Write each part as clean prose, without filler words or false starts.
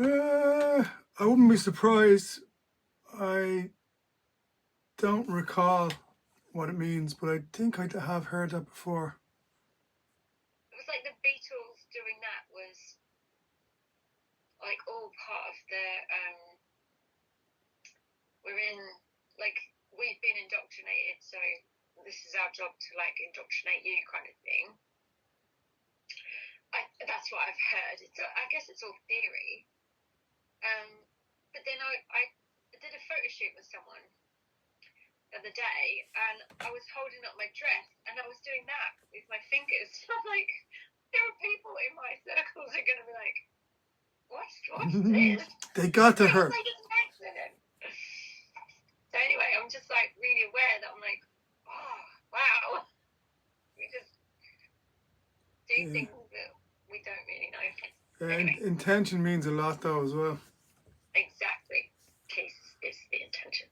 I wouldn't be surprised. I don't recall what it means, but I think I have heard that before. It was like the Beatles doing that was like all part of the we've been indoctrinated, so this is our job to like indoctrinate you kind of thing. That's what I've heard. I guess it's all theory. But then I did a photo shoot with someone the other day, and I was holding up my dress, and I was doing that with my fingers. I'm like, there are people in my circles who are going to be like, what's this? They got to her. Like it's an accident. So anyway, I'm just like really aware that I'm like, oh wow, we just do things that we don't really know. Anyway. Intention means a lot though as well. Exactly. Case is the intention.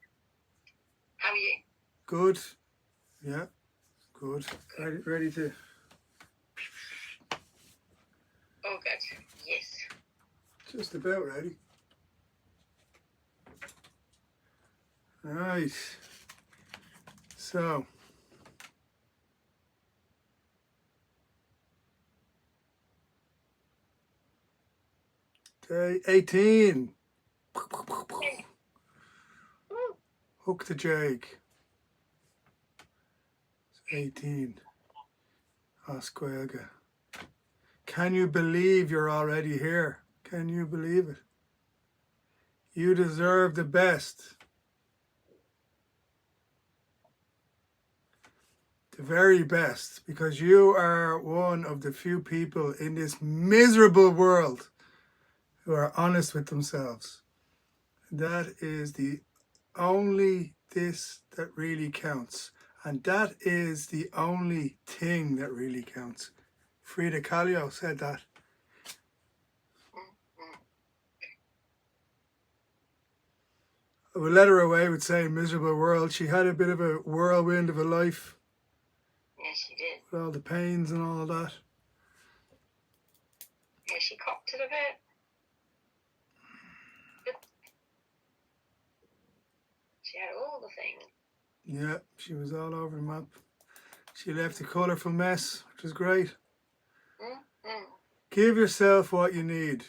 How are you? Good. Yeah. Good. Ready to. Oh, good. Yes. Just about ready. Right. So. Day 18. Hook the Jake. It's 18. Osquelga. Can you believe you're already here? Can you believe it? You deserve the best. The very best, because you are one of the few people in this miserable world who are honest with themselves. That is the only this that really counts. And that is the only thing that really counts. Frida Kahlo said that. I would let her away with saying miserable world. She had a bit of a whirlwind of a life. Yeah, she did. With all the pains and all that. Yeah, she copped it a bit. She had all the things. Yeah, she was all over the map. She left a colourful mess, which was great. Give yourself what you need.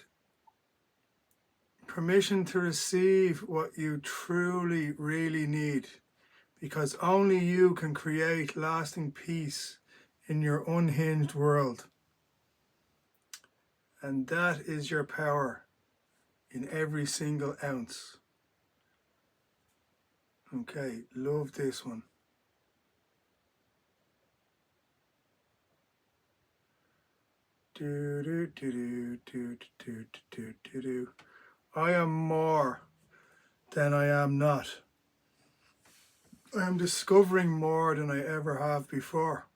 Permission to receive what you truly, really need. Because only you can create lasting peace in your unhinged world. And that is your power in every single ounce. Okay, love this one. Do, do, do, do, do, do, do, do, do. I am more than I am not. I am discovering more than I ever have before.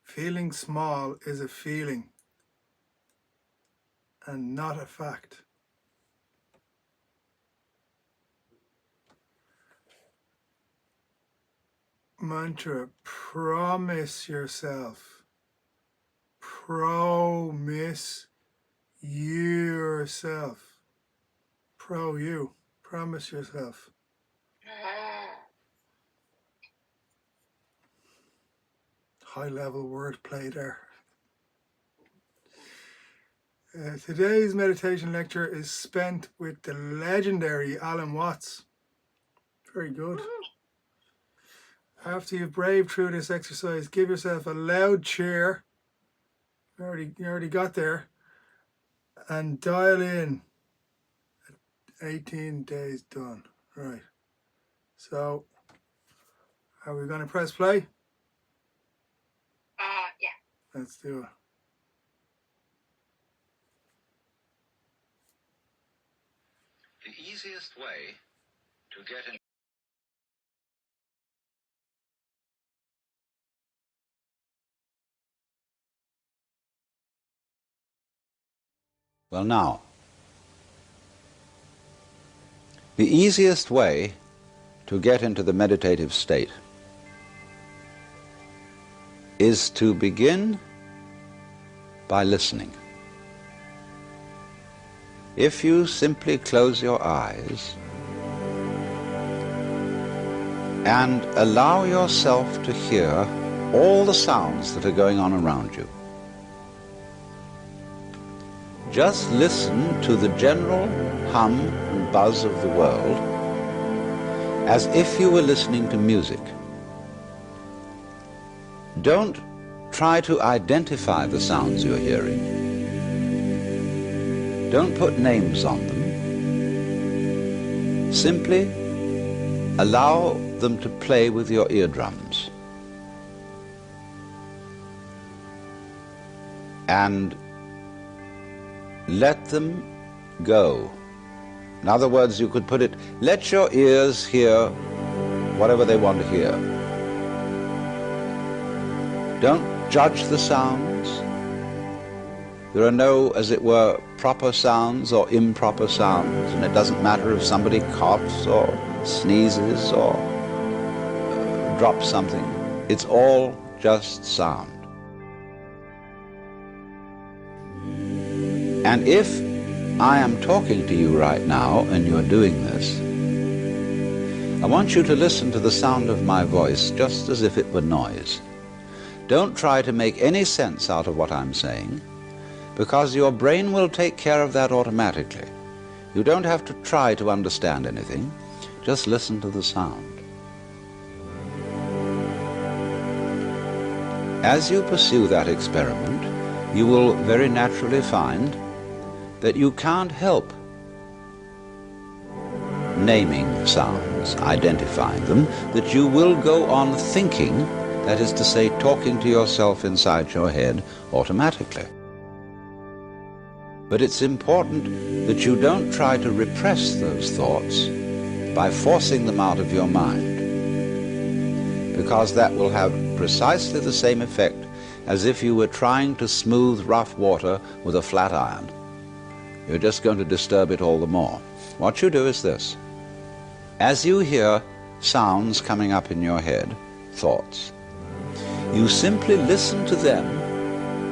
Feeling small is a feeling and not a fact. Mantra, promise yourself. Promise yourself. Pro you. Promise yourself. High level wordplay there. Today's meditation lecture is spent with the legendary Alan Watts. Very good. After you've braved through this exercise, give yourself a loud cheer. You already got there. And dial in. 18 days done. Right. So, are we going to press play? Yeah. Let's do it. The easiest way to get in. Well, now, the easiest way to get into the meditative state is to begin by listening. If you simply close your eyes and allow yourself to hear all the sounds that are going on around you, just listen to the general hum and buzz of the world as if you were listening to music. Don't try to identify the sounds you're hearing. Don't put names on them. Simply allow them to play with your eardrums. And let them go. In other words, you could put it, let your ears hear whatever they want to hear. Don't judge the sounds. There are no, as it were, proper sounds or improper sounds, and it doesn't matter if somebody coughs or sneezes or drops something. It's all just sound. And if I am talking to you right now and you're doing this, I want you to listen to the sound of my voice just as if it were noise. Don't try to make any sense out of what I'm saying, because your brain will take care of that automatically. You don't have to try to understand anything. Just listen to the sound. As you pursue that experiment, you will very naturally find that you can't help naming sounds, identifying them, that you will go on thinking, that is to say, talking to yourself inside your head automatically. But it's important that you don't try to repress those thoughts by forcing them out of your mind, because that will have precisely the same effect as if you were trying to smooth rough water with a flat iron. You're just going to disturb it all the more. What you do is this. As you hear sounds coming up in your head, thoughts, you simply listen to them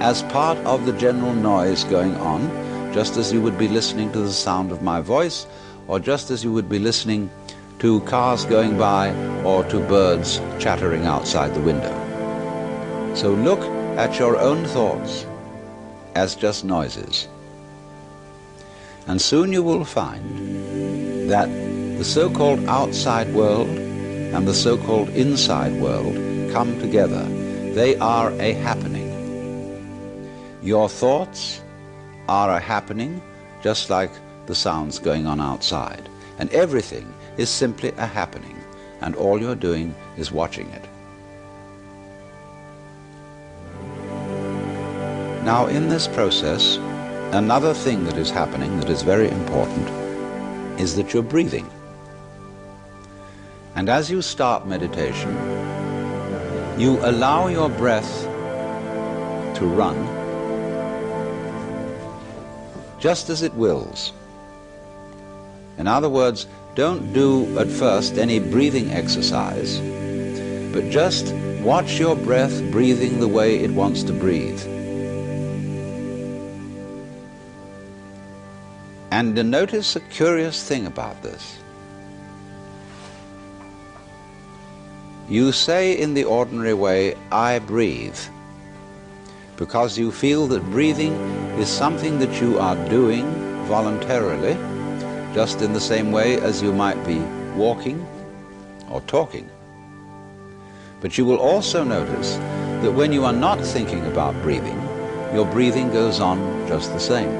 as part of the general noise going on, just as you would be listening to the sound of my voice, or just as you would be listening to cars going by or to birds chattering outside the window. So look at your own thoughts as just noises. And soon you will find that the so-called outside world and the so-called inside world come together. They are a happening. Your thoughts are a happening, just like the sounds going on outside. And everything is simply a happening, and all you're doing is watching it. Now, in this process, another thing that is happening that is very important is that you're breathing. And as you start meditation, you allow your breath to run just as it wills. In other words, don't do at first any breathing exercise, but just watch your breath breathing the way it wants to breathe. And notice a curious thing about this. You say in the ordinary way, I breathe, because you feel that breathing is something that you are doing voluntarily, just in the same way as you might be walking or talking. But you will also notice that when you are not thinking about breathing, your breathing goes on just the same.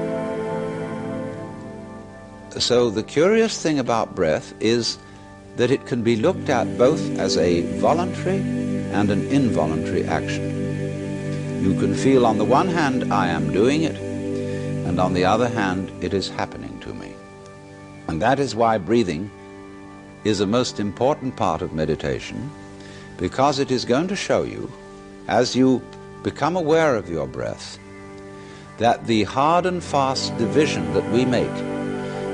So the curious thing about breath is that it can be looked at both as a voluntary and an involuntary action. You can feel on the one hand, I am doing it, and on the other hand, it is happening to me. And that is why breathing is a most important part of meditation, because it is going to show you, as you become aware of your breath, that the hard and fast division that we make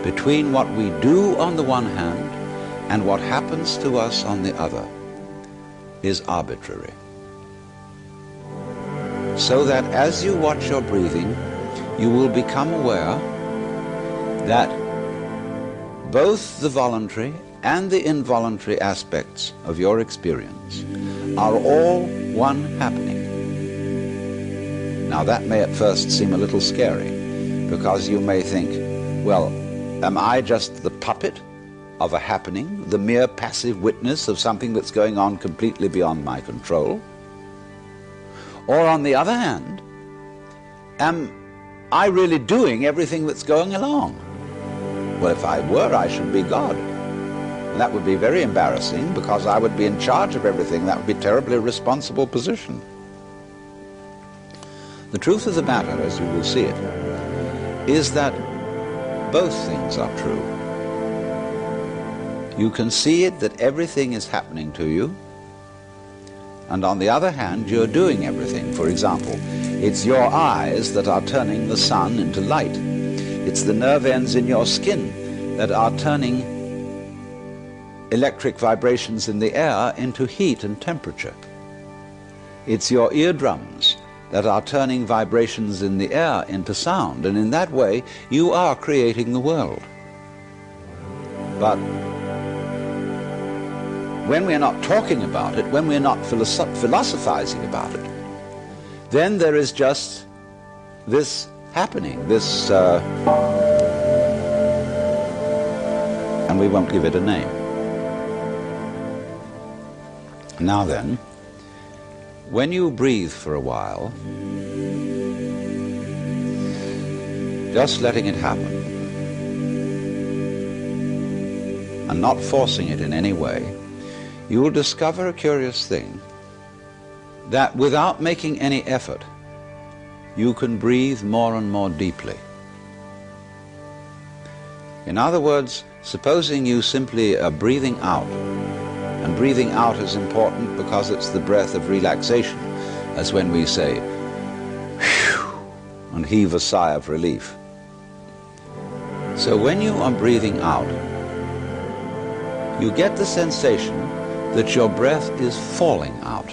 between what we do on the one hand and what happens to us on the other is arbitrary. so that as you watch your breathing, you will become aware that both the voluntary and the involuntary aspects of your experience are all one happening. Now that may at first seem a little scary, because you may think, well, am I just the puppet of a happening, the mere passive witness of something that's going on completely beyond my control? Or on the other hand, am I really doing everything that's going along? Well, if I were, I should be God. And that would be very embarrassing, because I would be in charge of everything. That would be a terribly responsible position. The truth of the matter, as you will see it, is that both things are true. You can see it that everything is happening to you, and on the other hand, you're doing everything. For example, it's your eyes that are turning the sun into light. It's the nerve ends in your skin that are turning electric vibrations in the air into heat and temperature. It's your eardrums that are turning vibrations in the air into sound, and in that way you are creating the world. But when we're not talking about it, when we're not philosophizing about it, then there is just this happening, this and we won't give it a name. Now then, when you breathe for a while, just letting it happen and not forcing it in any way, you will discover a curious thing, that without making any effort, you can breathe more and more deeply. In other words, supposing you simply are breathing out, and breathing out is important because it's the breath of relaxation, as when we say, whew, and heave a sigh of relief. So when you are breathing out, you get the sensation that your breath is falling out.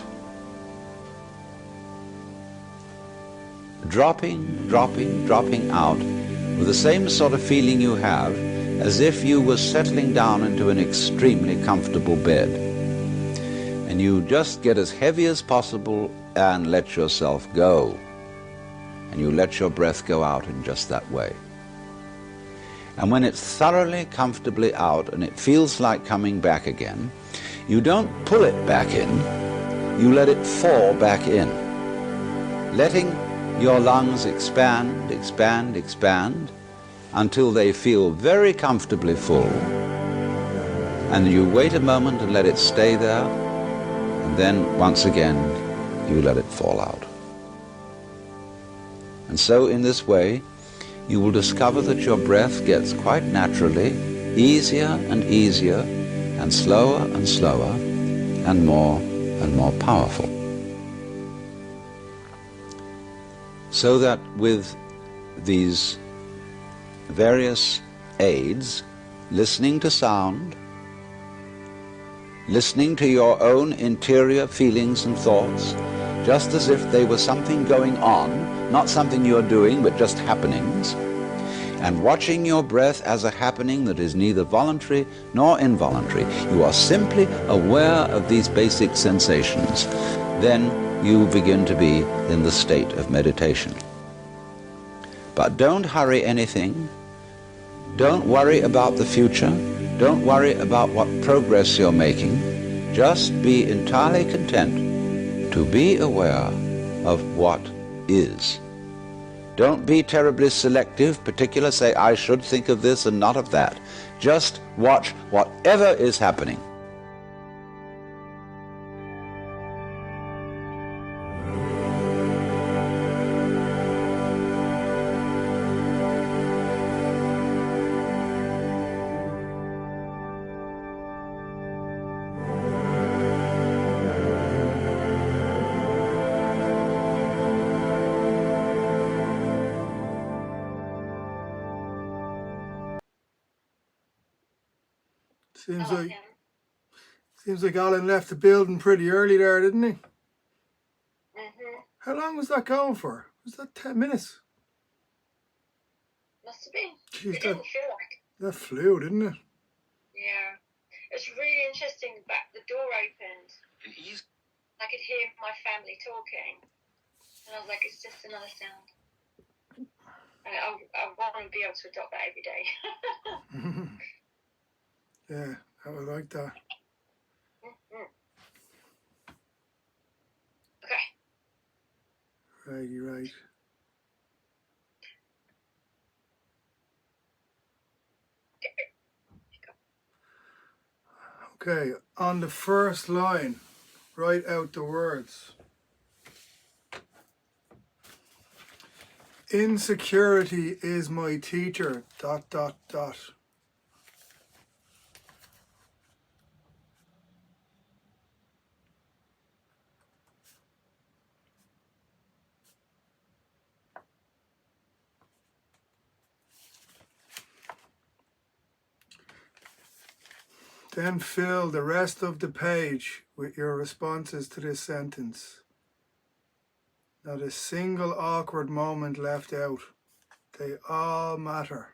Dropping, dropping, dropping out with the same sort of feeling you have as if you were settling down into an extremely comfortable bed. And you just get as heavy as possible and let yourself go. And you let your breath go out in just that way. And when it's thoroughly, comfortably out and it feels like coming back again, you don't pull it back in, you let it fall back in, letting your lungs expand, expand, expand, until they feel very comfortably full. And you wait a moment and let it stay there, and then once again you let it fall out. And so in this way you will discover that your breath gets quite naturally easier and easier, and slower and slower, and more powerful. So that with these various aids, listening to sound, listening to your own interior feelings and thoughts, just as if they were something going on, not something you're doing, but just happenings, and watching your breath as a happening that is neither voluntary nor involuntary, you are simply aware of these basic sensations, then you begin to be in the state of meditation. But don't hurry anything. Don't worry about the future. Don't worry about what progress you're making. Just be entirely content to be aware of what is. Don't be terribly selective, particular, say, I should think of this and not of that. Just watch whatever is happening. Seems I love like him. seems like Alan left the building pretty early there, didn't he? Mhm. How long was that going for? Was that 10 minutes? Must have been. Jeez, It didn't feel like. that flew, didn't it? Yeah. It's really interesting. The door opened. I could hear my family talking. And I was like, it's just another sound. I want to be able to adopt that every day. Yeah, I would like that. Okay. Right, you're right. Okay, on the first line, write out the words. Insecurity is my teacher, dot, dot, dot. Then fill the rest of the page with your responses to this sentence. Not a single awkward moment left out. They all matter.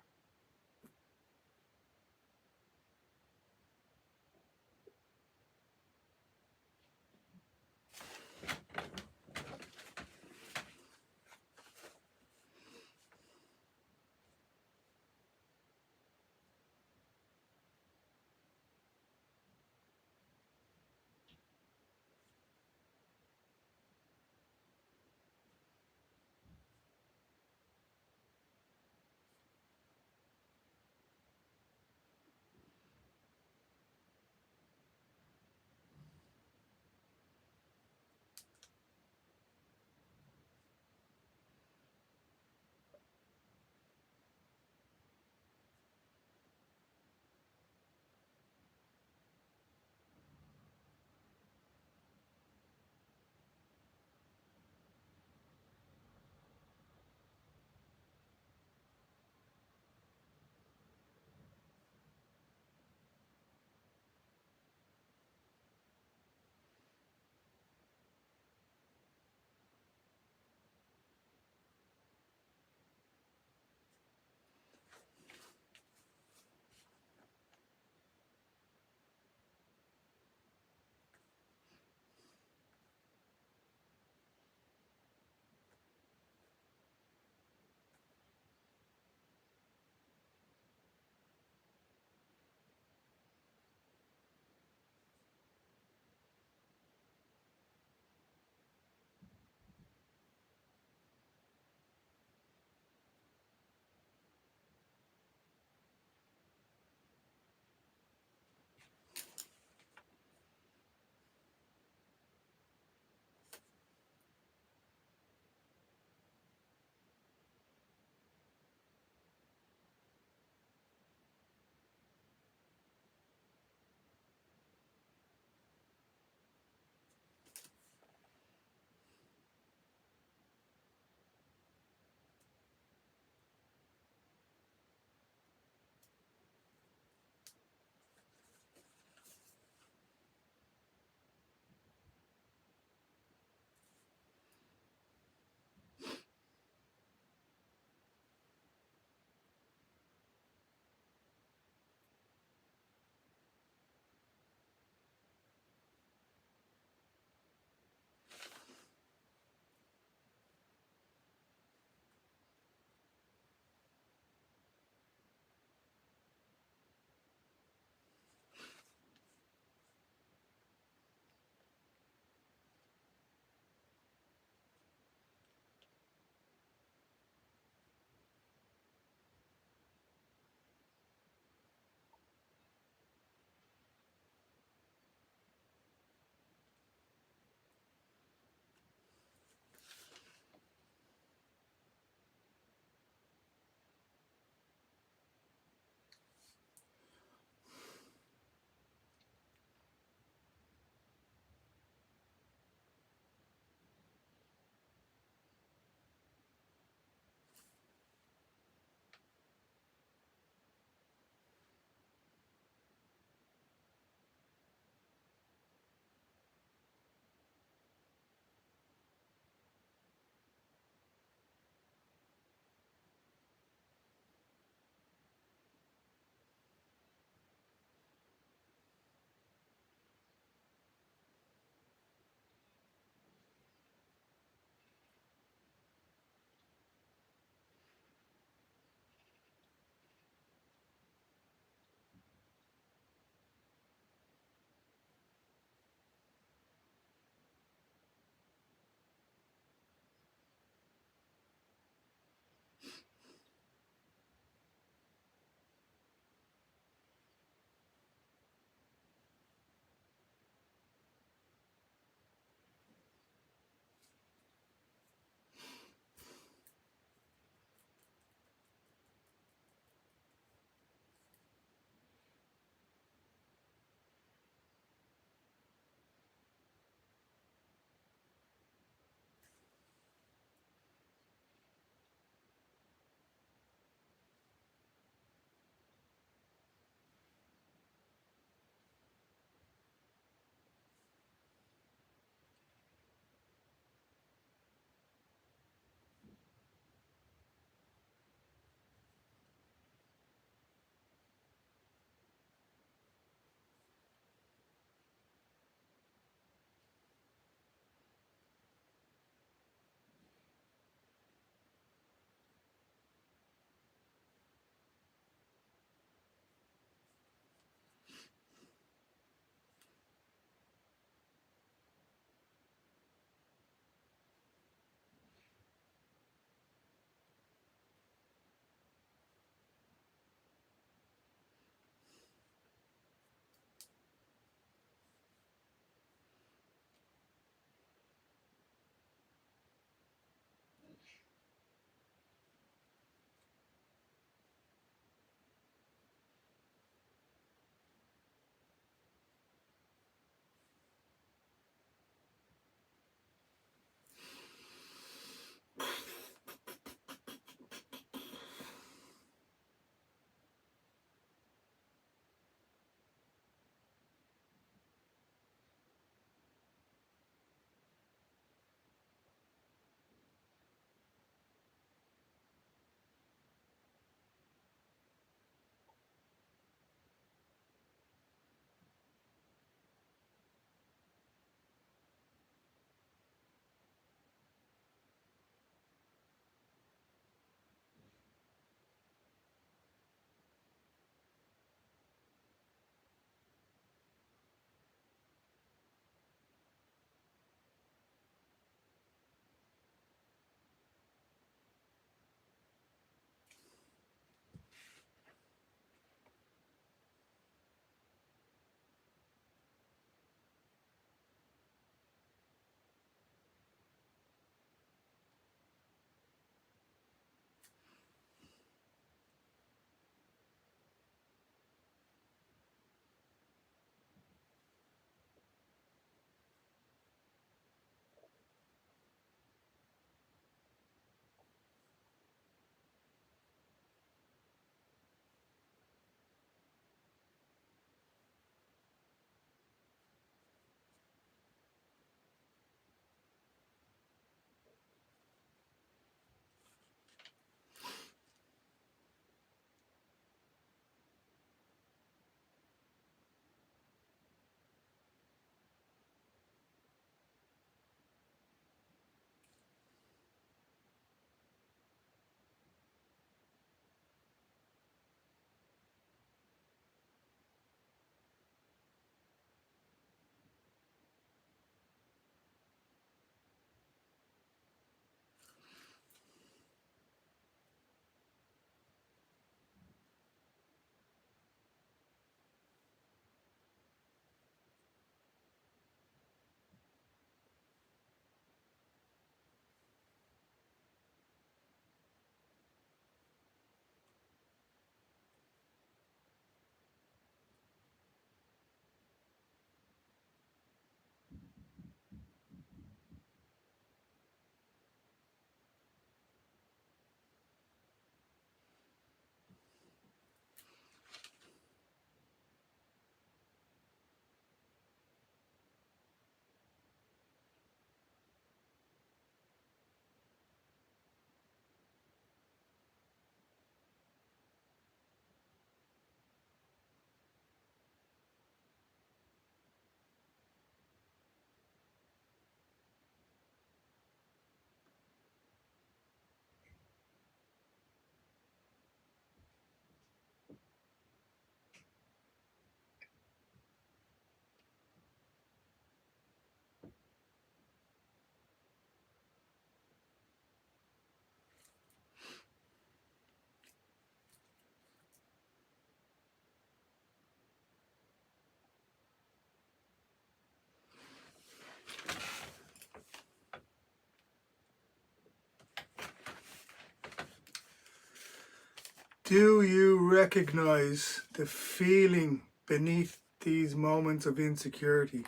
Do you recognize the feeling beneath these moments of insecurity?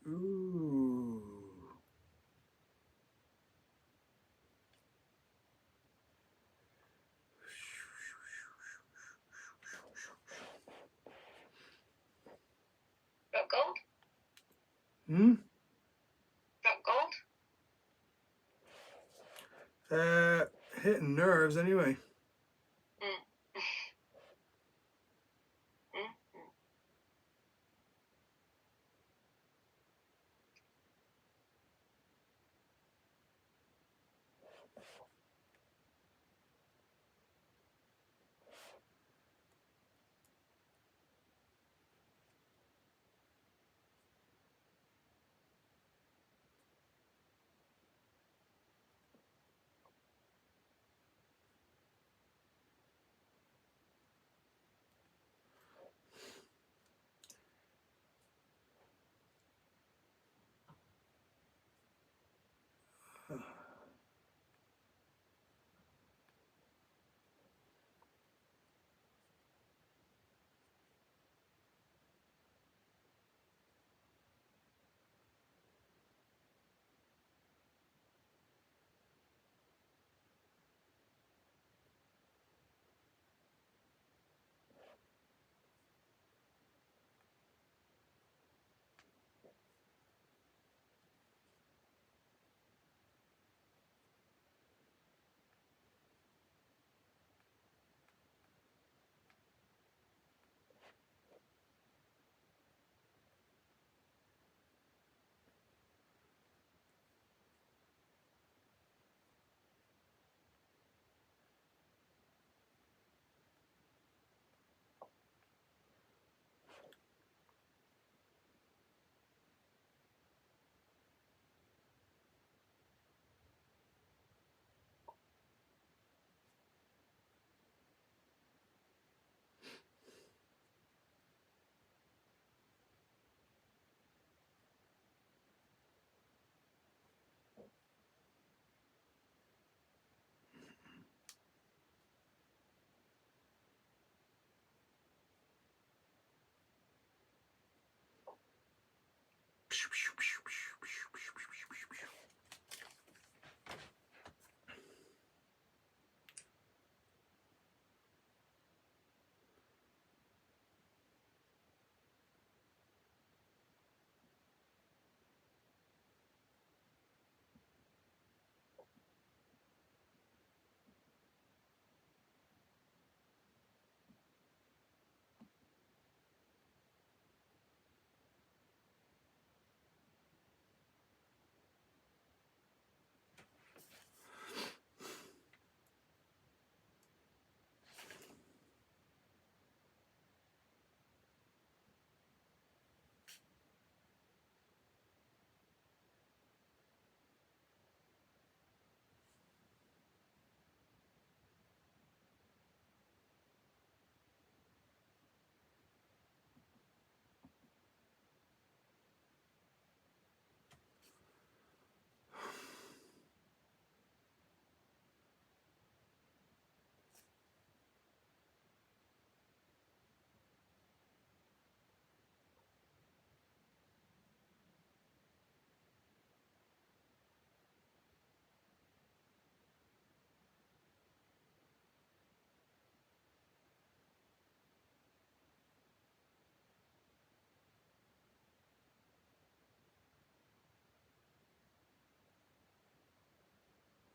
Ooh. Got gold? Hmm? Got gold? Hitting nerves anyway. Mm. Mm. Mm.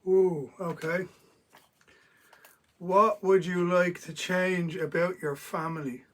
Ooh, okay. What would you like to change about your family?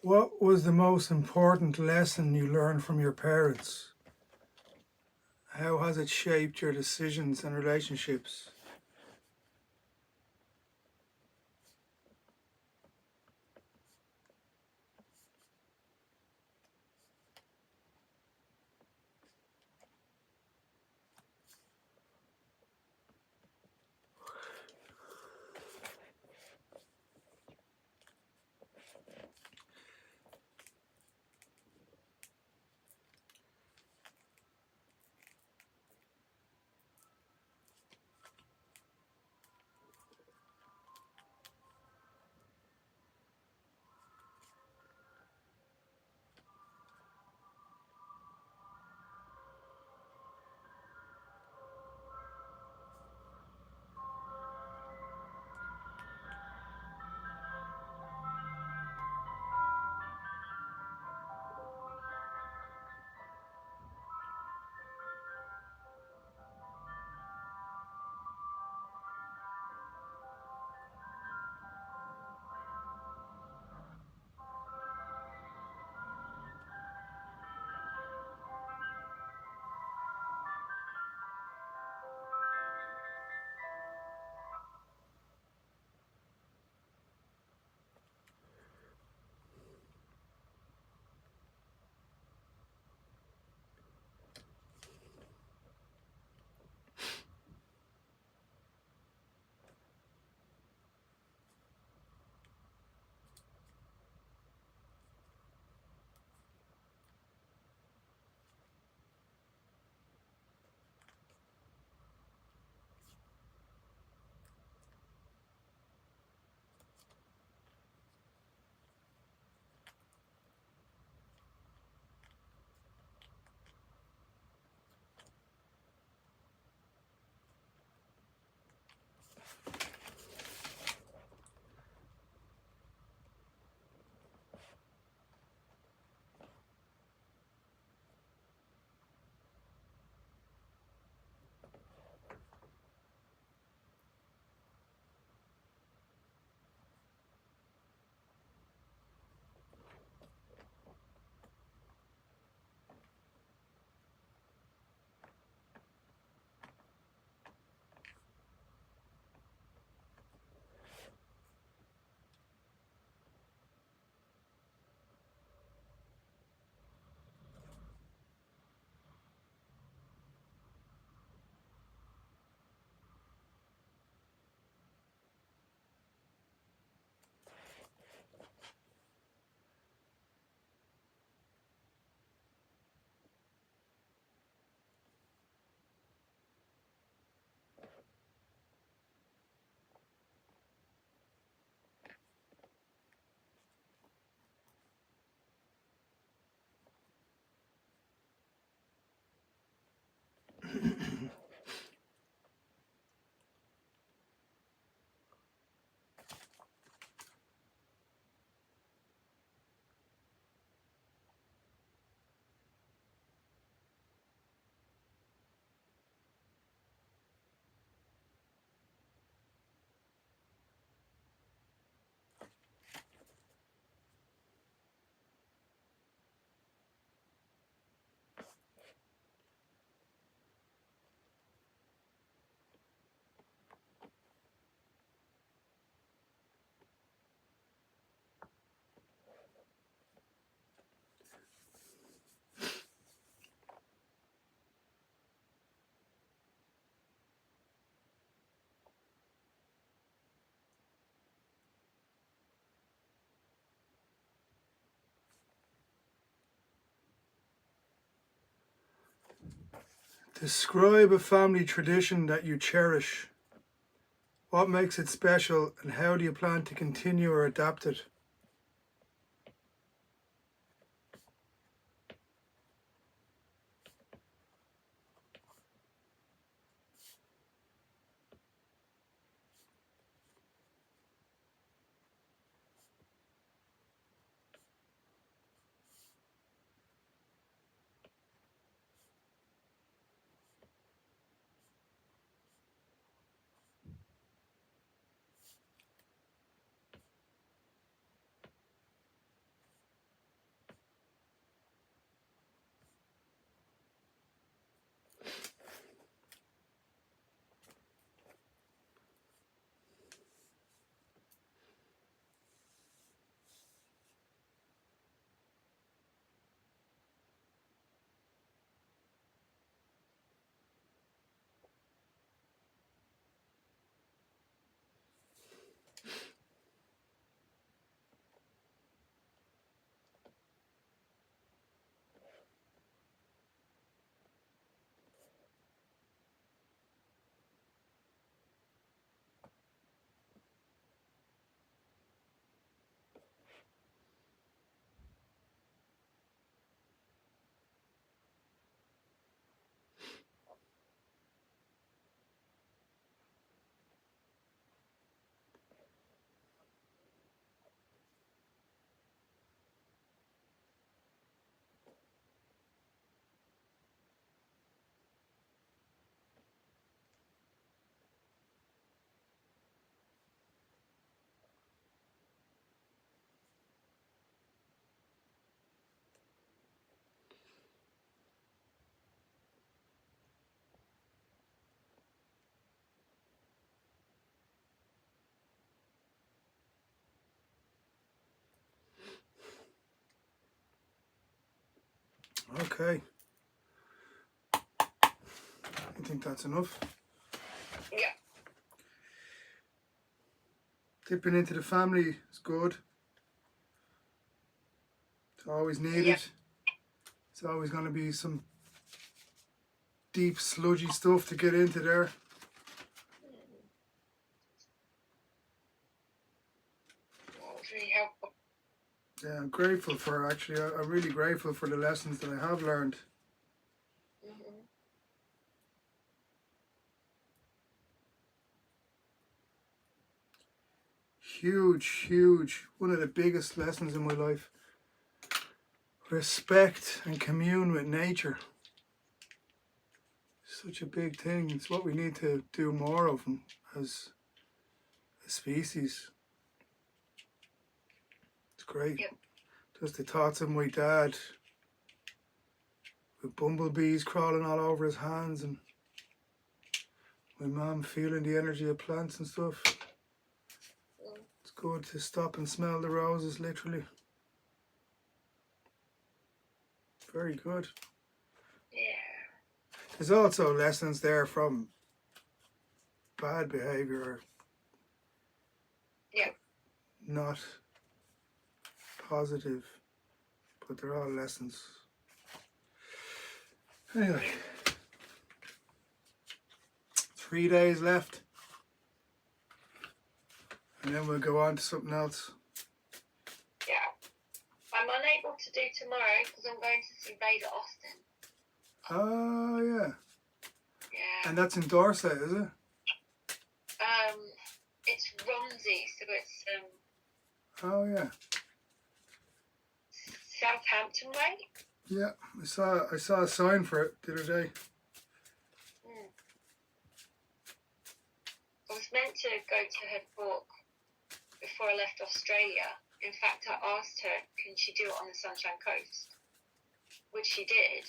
What was the most important lesson you learned from your parents? How has it shaped your decisions and relationships? Describe a family tradition that you cherish. What makes it special and how do you plan to continue or adapt it? Okay. I think that's enough. Yeah. Dipping into the family is good. It's always needed. Yep. It's always going to be some deep, sludgy stuff to get into there. That was really helpful. Yeah, I'm grateful for actually. I'm really grateful for the lessons that I have learned. Mm-hmm. Huge, one of the biggest lessons in my life. Respect and commune with nature. Such a big thing. It's what we need to do more of as a species. It's great. Yep. Just the thoughts of my dad with bumblebees crawling all over his hands and my mum feeling the energy of plants and stuff. It's good to stop and smell the roses, literally. Very good. Yeah. There's also lessons there from bad behaviour, Yeah. not positive, but they're all lessons. Anyway, 3 days left, and then we'll go on to something else. Yeah. I'm unable to do tomorrow because I'm going to see Vader Austin. Oh, yeah. Yeah. And that's in Dorset, is it? It's Romsey, so it's Oh, yeah. Southampton way. Yeah, I saw a sign for it the other day. I was meant to go to her talk before I left Australia. In fact, I asked her, can she do it on the Sunshine Coast? Which she did.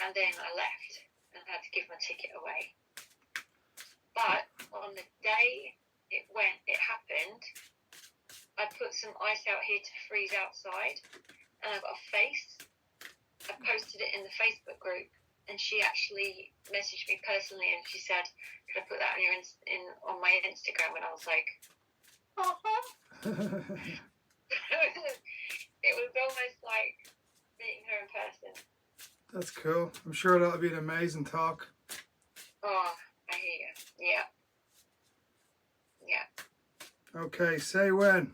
And then I left and had to give my ticket away. But on the day it happened, I put some ice out here to freeze outside, and I got a face. I posted it in the Facebook group, and she actually messaged me personally, and she said, "Could I put that on your on my Instagram?" And I was like, It was almost like meeting her in person. That's cool. I'm sure that'll be an amazing talk. Oh, I hear you. Yeah. Okay, say when.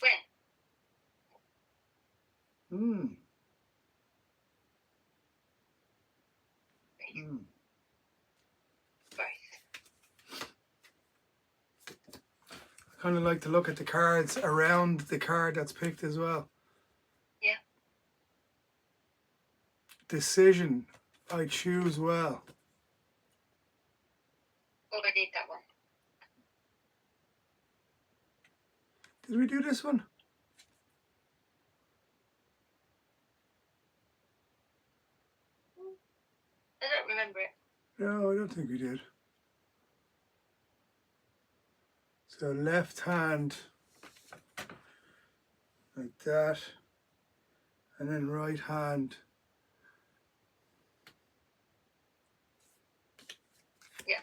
When? Hmm. Both. I kind of like to look at the cards around the card that's picked as well. Yeah. Decision. I choose well. Oh, I need that one. Did we do this one? I don't remember it. No, I don't think we did. So left hand, like that, and then right hand. Yeah.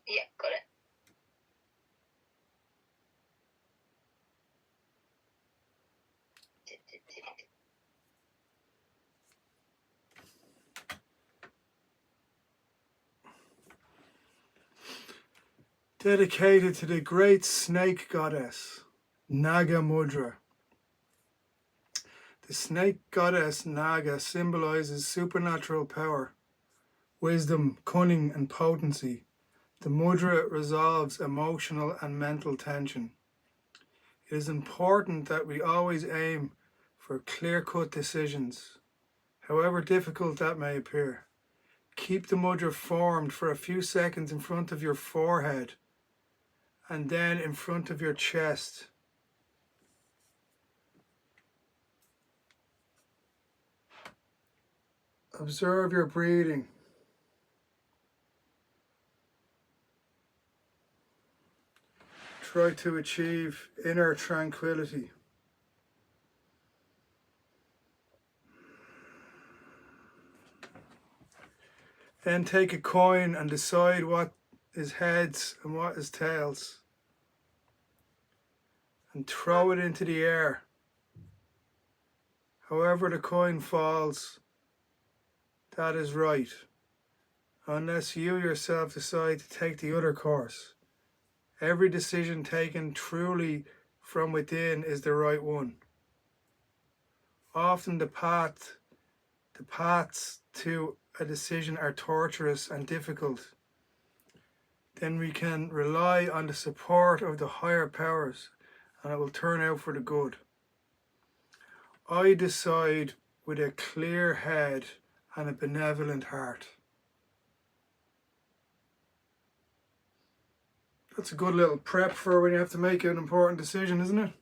Yeah, got it. Dedicated to the great snake goddess, Naga Mudra. The snake goddess Naga symbolizes supernatural power, wisdom, cunning, and potency. The mudra resolves emotional and mental tension. It is important that we always aim for clear-cut decisions, however difficult that may appear. Keep the mudra formed for a few seconds in front of your forehead and then in front of your chest. Observe your breathing. Try to achieve inner tranquility. Then take a coin and decide what is heads and what is tails. And throw it into the air. However the coin falls, that is right. Unless you yourself decide to take the other course. Every decision taken truly from within is the right one. Often the paths to a decision are torturous and difficult. Then we can rely on the support of the higher powers and it will turn out for the good. I decide with a clear head and a benevolent heart. That's a good little prep for when you have to make an important decision, isn't it?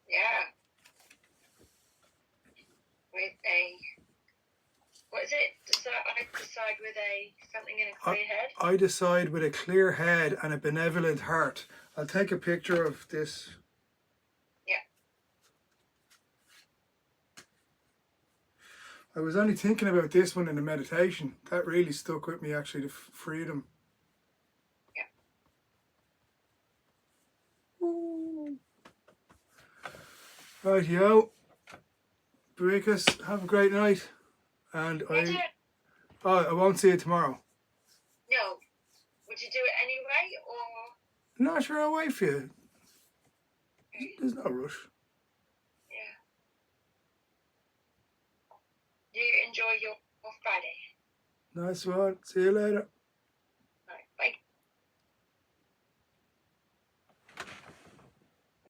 Yeah. With a, what is it? I decide with a something in a clear head. I decide with a clear head and a benevolent heart. I'll take a picture of this. Yeah. I was only thinking about this one in the meditation. That really stuck with me, actually, the freedom. Right, yo. Barikas, have a great night. And I won't see you tomorrow. No. Would you do it anyway, or? No, sure, I'll wait for you. There's no rush. Yeah. You enjoy your Friday. Nice one. See you later.